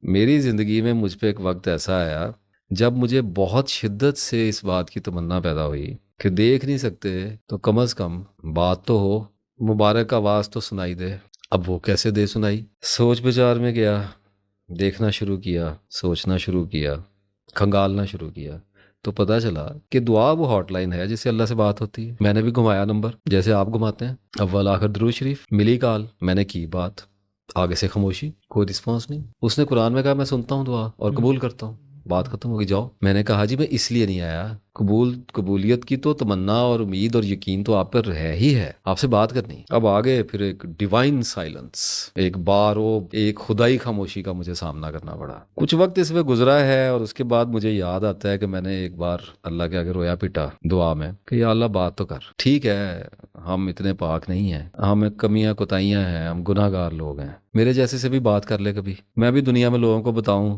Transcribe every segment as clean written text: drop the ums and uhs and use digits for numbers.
میری زندگی میں مجھ پہ ایک وقت ایسا آیا جب مجھے بہت شدت سے اس بات کی تمنا پیدا ہوئی کہ دیکھ نہیں سکتے تو کم از کم بات تو ہو، مبارک آواز تو سنائی دے۔ اب وہ کیسے دے سنائی؟ سوچ بچار میں گیا، دیکھنا شروع کیا، سوچنا شروع کیا، کھنگالنا شروع کیا، تو پتہ چلا کہ دعا وہ ہاٹ لائن ہے جس سے اللہ سے بات ہوتی ہے۔ میں نے بھی گھمایا نمبر جیسے آپ گھماتے ہیں، اول آخر درود شریف، ملی کال، میں نے کی بات، آگے سے خاموشی، کوئی رسپانس نہیں۔ اس نے قرآن میں کہا میں سنتا ہوں دعا اور قبول کرتا ہوں، بات ختم ہوگی، جاؤ۔ میں نے کہا جی میں اس لیے نہیں آیا، قبولیت کی تو تمنا اور امید اور یقین تو آپ پر ہے ہی ہے، آپ سے بات کرنی۔ اب آگے پھر ایک ڈیوائن سائلنس، ایک ایک خدائی خاموشی کا مجھے سامنا کرنا پڑا۔ کچھ وقت اس میں گزرا ہے اور اس کے بعد مجھے یاد آتا ہے کہ میں نے ایک بار اللہ کے آگے رویا پیٹا دعا میں کہ یا اللہ بات تو کر۔ ٹھیک ہے ہم اتنے پاک نہیں ہیں، ہمیں کمیاں کوتاہیاں ہیں، ہم گناہ گار لوگ ہیں، میرے جیسے سے بھی بات کر لے کبھی، میں بھی دنیا میں لوگوں کو بتاؤں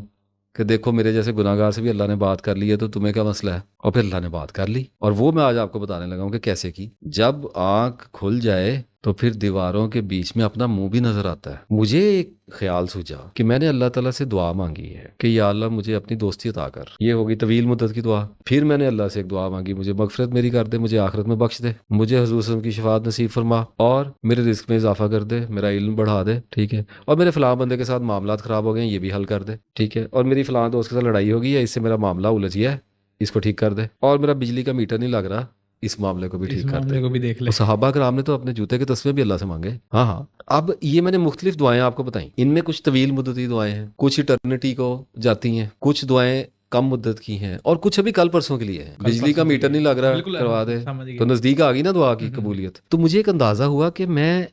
کہ دیکھو میرے جیسے گناہ گار سے بھی اللہ نے بات کر لی ہے، تو تمہیں کیا مسئلہ ہے؟ اور پھر اللہ نے بات کر لی، اور وہ میں آج آپ کو بتانے لگا ہوں کہ کیسے کی۔ جب آنکھ کھل جائے تو پھر دیواروں کے بیچ میں اپنا منہ بھی نظر آتا ہے۔ مجھے ایک خیال سوچا کہ میں نے اللہ تعالیٰ سے دعا مانگی ہے کہ یا اللہ مجھے اپنی دوستی عطا کر، یہ ہوگی طویل مدت کی دعا۔ پھر میں نے اللہ سے ایک دعا مانگی، مجھے مغفرت میری کر دے، مجھے آخرت میں بخش دے، مجھے حضور صلی اللہ علیہ وسلم کی شفاعت نصیب فرما، اور میرے رزق میں اضافہ کر دے، میرا علم بڑھا دے، ٹھیک ہے، اور میرے فلاں بندے کے ساتھ معاملات خراب ہو گئے ہیں یہ بھی حل کر دے، ٹھیک ہے، اور میری فلاں دوست کے ساتھ لڑائی ہو گئی ہے، اس سے میرا معاملہ الجھ گیا ہے، اس کو ٹھیک کر دے، اور میرا بجلی کا میٹر نہیں لگ رہا، اس معاملے کو بھی ٹھیک کر دے۔ کو بھی دیکھ لے۔ اور صحابہ کرام نے تو اپنے جوتے کے تسمے بھی اللہ سے مانگے۔ ہاں، اب یہ میں نے مختلف دعائیں آپ کو بتائیں، ان میں کچھ طویل مدتی دعائیں ہیں، کچھ ایٹرنٹی کو جاتی ہیں، کچھ دعائیں کم مدت کی ہیں، اور کچھ ابھی کل پرسوں کے لیے ہیں۔ بجلی کا میٹر نہیں لگ رہا، کروا دے، تو نزدیک آ گئی نا دعا کی قبولیت۔ تو مجھے ایک اندازہ ہوا کہ میں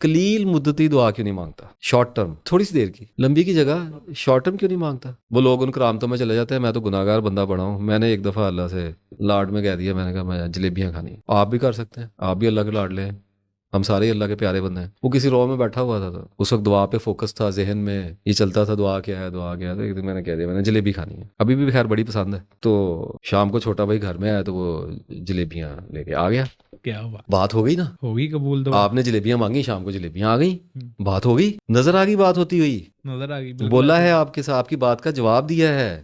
قلیل مدتی دعا کیوں نہیں مانگتا، شارٹ ٹرم، تھوڑی سی دیر کی، لمبی کی جگہ شارٹ ٹرم کیوں نہیں مانگتا؟ وہ لوگ ان کرامتوں میں چلے جاتے ہیں، میں تو گناہ گار بندہ پڑا ہوں۔ میں نے ایک دفعہ اللہ سے لاڈ میں کہہ دیا، میں نے کہا میں جلیبیاں کھانی ہیں۔ آپ بھی کر سکتے ہیں، آپ بھی اللہ کے لاڈ لیں، ہم سارے اللہ کے پیارے بندے ہیں۔ وہ کسی رو میں بیٹھا ہوا تھا، تو اس وقت دعا پہ فوکس تھا، ذہن میں یہ چلتا تھا دعا کیا ہے دعا کیا ہے، تو ایک دن میں نے کہہ دیا میں نے جلیبی کھانی ہے، ابھی بھی خیر بڑی پسند ہے۔ تو شام کو چھوٹا بھائی گھر میں آیا تو وہ جلیبیاں لے کے آ گیا۔ کیا بات ہو گئی نا، ہوگی قبول تو آپ نے جلیبیاں مانگی، شام کو جلیبیاں آ گئی، بات ہو گئی، نظر آ گئی، بات ہوتی ہوئی، نظر آ گئی، بولا ہے آپ کے ساتھ، آپ کی بات کا جواب دیا ہے،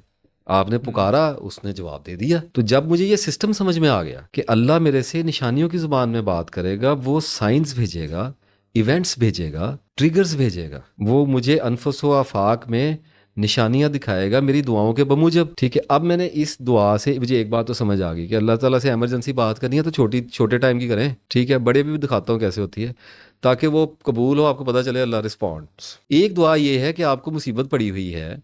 آپ نے پکارا، اس نے جواب دے دیا۔ تو جب مجھے یہ سسٹم سمجھ میں آ گیا کہ اللہ میرے سے نشانیوں کی زبان میں بات کرے گا، وہ سائنس بھیجے گا، ایونٹس بھیجے گا، ٹریگرز بھیجے گا، وہ مجھے انفس و آفاق میں نشانیاں دکھائے گا میری دعاؤں کے بموجب، ٹھیک ہے۔ اب میں نے اس دعا سے مجھے ایک بات تو سمجھ آ گئی کہ اللہ تعالیٰ سے ایمرجنسی بات کرنی ہے تو چھوٹے ٹائم کی کریں، ٹھیک ہے، بڑے بھی دکھاتا ہوں کیسے ہوتی ہے، تاکہ وہ قبول ہو، آپ کو پتہ چلے اللہ رسپونڈس۔ ایک دعا یہ ہے کہ آپ کو مصیبت پڑی ہوئی ہے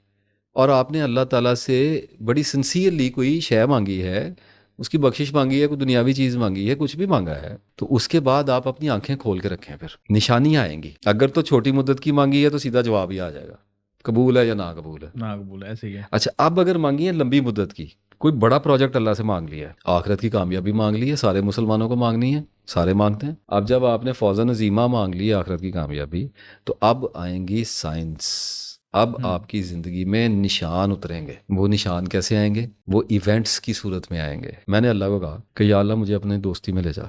اور آپ نے اللہ تعالیٰ سے بڑی سنسیئرلی کوئی شے مانگی ہے، اس کی بخشش مانگی ہے، کوئی دنیاوی چیز مانگی ہے، کچھ بھی مانگا ہے، تو اس کے بعد آپ اپنی آنکھیں کھول کے رکھیں، پھر نشانیاں آئیں گی۔ اگر تو چھوٹی مدت کی مانگی ہے تو سیدھا جواب ہی آ جائے گا، قبول ہے یا نا قبول ہے، نا قبول ہے، ایسے ہی ہے۔ اچھا اب اگر مانگی ہے لمبی مدت کی، کوئی بڑا پروجیکٹ اللہ سے مانگ لیا ہے، آخرت کی کامیابی مانگ لی ہے، سارے مسلمانوں کو مانگنی ہے، سارے مانگتے ہیں۔ اب جب آپ نے فوزاً عظیمہ مانگ لی آخرت کی کامیابی، تو اب آئیں گی سائنس، اب آپ کی زندگی میں نشان اتریں گے۔ وہ نشان کیسے آئیں گے؟ وہ ایونٹس کی صورت میں آئیں گے۔ میں نے اللہ کو کہا کہ یا اللہ مجھے اپنی دوستی میں لے جا،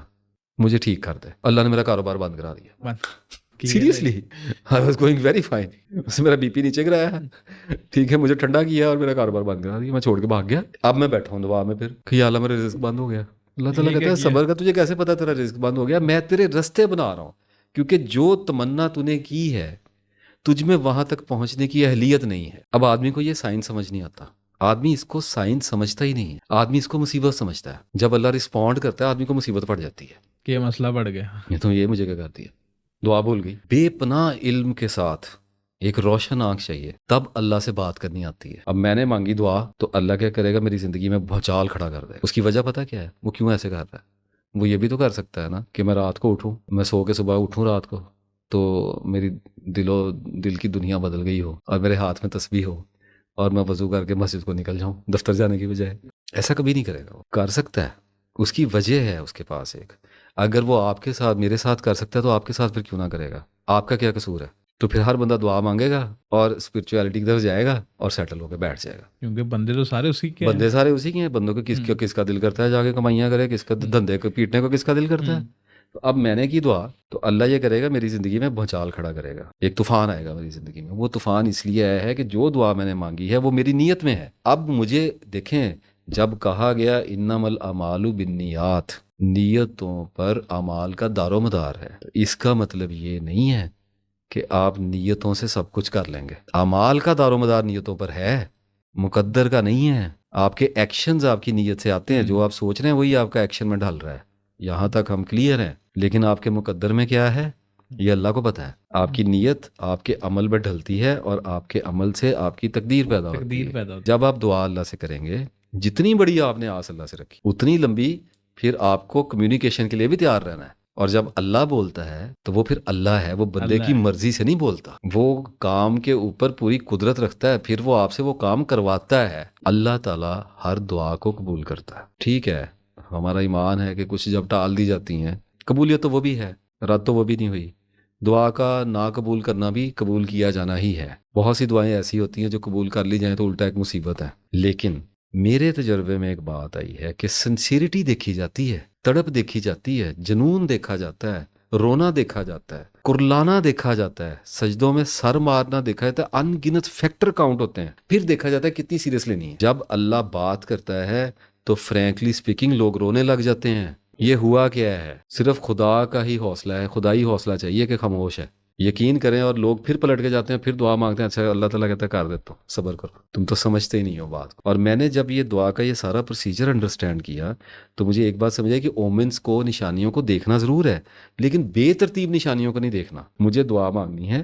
مجھے ٹھیک کر دے۔ اللہ نے میرا کاروبار بند کرا دیا، seriously I was going very fine, اس سے میرا بی پی نیچے گرایا، ٹھیک ہے، مجھے ٹھنڈا کیا اور میرا کاروبار بند کرا دیا، میں چھوڑ کے بھاگ گیا۔ اب میں بیٹھا ہوں دعا میں پھر کہ یا اللہ میرا رزق بند ہو گیا۔ اللہ تعالیٰ کہتا ہے صبر کا، تجھے کیسے پتا تیرا رزق بند ہو گیا؟ میں تیرے رستے بنا رہا ہوں، کیونکہ جو تمنا تو نے کی ہے تجھ میں وہاں تک پہنچنے کی اہلیت نہیں ہے۔ اب آدمی کو یہ سائنس سمجھ نہیں آتا، آدمی اس کو سائنس سمجھتا ہی نہیں ہے، آدمی اس کو مصیبت سمجھتا ہے۔ جب اللہ رسپونڈ کرتا ہے آدمی کو مصیبت پڑ جاتی ہے کہ یہ مسئلہ بڑھ گیا، یہ تو یہ مجھے کیا کرتی ہے، دعا بھول گئی۔ بے پناہ علم کے ساتھ ایک روشن آنکھ چاہیے، تب اللہ سے بات کرنی آتی ہے۔ اب میں نے مانگی دعا تو اللہ کیا کرے گا؟ میری زندگی میں بھوچال کھڑا کر دے۔ اس کی وجہ پتہ کیا ہے؟ وہ کیوں ایسے کر رہا ہے؟ وہ یہ بھی تو کر سکتا ہے نا کہ میں رات کو اٹھوں، میں سو کے صبح اٹھوں رات کو تو میری دل کی دنیا بدل گئی ہو اور میرے ہاتھ میں تسبیح ہو اور میں وضو کر کے مسجد کو نکل جاؤں دفتر جانے کی بجائے۔ ایسا کبھی نہیں کرے گا، وہ کر سکتا ہے، اس کی وجہ ہے اس کے پاس ایک۔ اگر وہ آپ کے ساتھ میرے ساتھ کر سکتا ہے تو آپ کے ساتھ پھر کیوں نہ کرے گا؟ آپ کا کیا قصور ہے؟ تو پھر ہر بندہ دعا مانگے گا اور اسپرچویلٹی کی طرف جائے گا اور سیٹل ہو کے بیٹھ جائے گا، کیونکہ بندے تو سارے اسی کے بندے سارے اسی کے ہیں۔ بندوں کو کس کا دل کرتا ہے جا کے کمائیاں کرے، کس کا دھندے کو پیٹنے کو کس کا دل کرتا ہے؟ تو اب میں نے کی دعا تو اللہ یہ کرے گا میری زندگی میں بھونچال کھڑا کرے گا, ایک طوفان آئے گا میری زندگی میں. وہ طوفان اس لیے آیا ہے کہ جو دعا میں نے مانگی ہے وہ میری نیت میں ہے. اب مجھے دیکھیں, جب کہا گیا انما الاعمال بالنیات, نیتوں پر اعمال کا دار و مدار ہے, تو اس کا مطلب یہ نہیں ہے کہ آپ نیتوں سے سب کچھ کر لیں گے. اعمال کا دار و مدار نیتوں پر ہے, مقدر کا نہیں ہے. آپ کے ایکشنز آپ کی نیت سے آتے ہیں, جو آپ سوچ رہے ہیں وہی آپ کا ایکشن میں ڈھل رہا ہے. یہاں تک ہم کلیئر ہیں. لیکن آپ کے مقدر میں کیا ہے یہ اللہ کو پتہ ہے. آپ کی نیت آپ کے عمل میں ڈھلتی ہے اور آپ کے عمل سے آپ کی تقدیر پیدا ہوتی تقدیر ہے. پیدا ہوتی جب آپ دعا اللہ سے کریں گے, جتنی بڑی آپ نے آس اللہ سے رکھی اتنی لمبی پھر آپ کو کمیونیکیشن کے لیے بھی تیار رہنا ہے. اور جب اللہ بولتا ہے تو وہ پھر اللہ ہے, وہ بندے اللہ کی ہے. مرضی سے نہیں بولتا. وہ کام کے اوپر پوری قدرت رکھتا ہے, پھر وہ آپ سے وہ کام کرواتا ہے. اللہ تعالیٰ ہر دعا کو قبول کرتا ہے. ٹھیک ہے, ہمارا ایمان ہے کہ کچھ جب ٹال دی جاتی ہیں, قبولیت تو وہ بھی ہے, رد تو وہ بھی نہیں ہوئی. دعا کا نا قبول کرنا بھی قبول کیا جانا ہی ہے. بہت سی دعائیں ایسی ہوتی ہیں جو قبول کر لی جائیں تو الٹا ایک مصیبت ہے. لیکن میرے تجربے میں ایک بات آئی ہے کہ سنسیریٹی دیکھی جاتی ہے, تڑپ دیکھی جاتی ہے, جنون دیکھا جاتا ہے, رونا دیکھا جاتا ہے, کرلانا دیکھا جاتا ہے, سجدوں میں سر مارنا دیکھا جاتا ہے. ان گنت فیکٹر کاؤنٹ ہوتے ہیں. پھر دیکھا جاتا ہے کتنی سیریس لینی ہے. جب اللہ بات کرتا ہے تو فرینکلی سپیکنگ لوگ رونے لگ جاتے ہیں. یہ ہوا کیا ہے, صرف خدا کا ہی حوصلہ ہے, خدائی حوصلہ چاہیے کہ خاموش ہے. یقین کریں, اور لوگ پھر پلٹ کے جاتے ہیں, پھر دعا مانگتے ہیں. اچھا اللہ تعالیٰ کہتا ہے کر دیتا ہوں, صبر کرو, تم تو سمجھتے ہی نہیں ہو بات. اور میں نے جب یہ دعا کا یہ سارا پروسیجر انڈرسٹینڈ کیا تو مجھے ایک بات سمجھ آئی کہ اومنس کو, نشانیوں کو دیکھنا ضرور ہے, لیکن بے ترتیب نشانیوں کو نہیں دیکھنا. مجھے دعا مانگنی ہے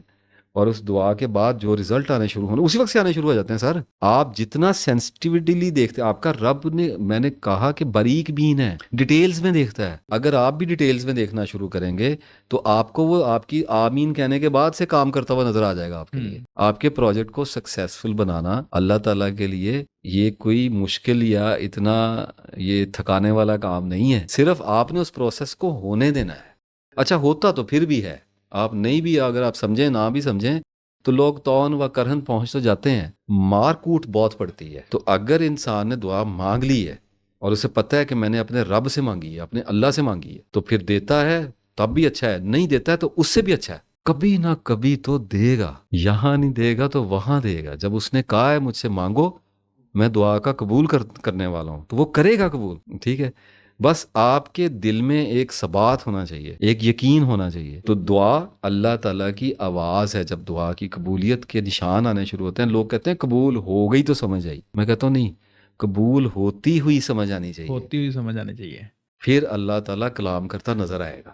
اور اس دعا کے بعد جو رزلٹ آنے شروع ہونے اسی وقت سے آنے شروع ہو جاتے ہیں. سر آپ جتنا سینسٹیوٹیلی دیکھتے ہیں, آپ کا رب نے, میں نے کہا کہ باریک بین ہے, ڈیٹیلز میں دیکھتا ہے. اگر آپ بھی ڈیٹیلز میں دیکھنا شروع کریں گے تو آپ کو وہ آپ کی آمین کہنے کے بعد سے کام کرتا ہوا نظر آ جائے گا آپ کے لیے. آپ کے پروجیکٹ کو سکسیسفل بنانا اللہ تعالیٰ کے لیے یہ کوئی مشکل یا اتنا یہ تھکانے والا کام نہیں ہے. صرف آپ نے اس پروسیس کو ہونے دینا ہے. اچھا ہوتا تو پھر بھی ہے, آپ نہیں بھی, اگر آپ سمجھیں نہ بھی سمجھیں تو لوگ تون و کرہن پہنچ تو جاتے ہیں, مار کوٹ بہت پڑتی ہے. تو اگر انسان نے دعا مانگ لی ہے اور اسے پتہ ہے کہ میں نے اپنے رب سے مانگی ہے, اپنے اللہ سے مانگی ہے, تو پھر دیتا ہے تب بھی اچھا ہے, نہیں دیتا ہے تو اس سے بھی اچھا ہے. کبھی نہ کبھی تو دے گا, یہاں نہیں دے گا تو وہاں دے گا. جب اس نے کہا ہے مجھ سے مانگو, میں دعا کا قبول کرنے والا ہوں, تو وہ کرے گا قبول. ٹھیک ہے, بس آپ کے دل میں ایک ثبات ہونا چاہیے, ایک یقین ہونا چاہیے. تو دعا اللہ تعالیٰ کی آواز ہے. جب دعا کی قبولیت کے نشان آنے شروع ہوتے ہیں, لوگ کہتے ہیں قبول ہو گئی تو سمجھ آئی. میں کہتا ہوں نہیں, قبول ہوتی ہوئی سمجھ آنی چاہیے. ہوتی ہوئی سمجھ آنی چاہیے. پھر اللہ تعالیٰ کلام کرتا نظر آئے گا.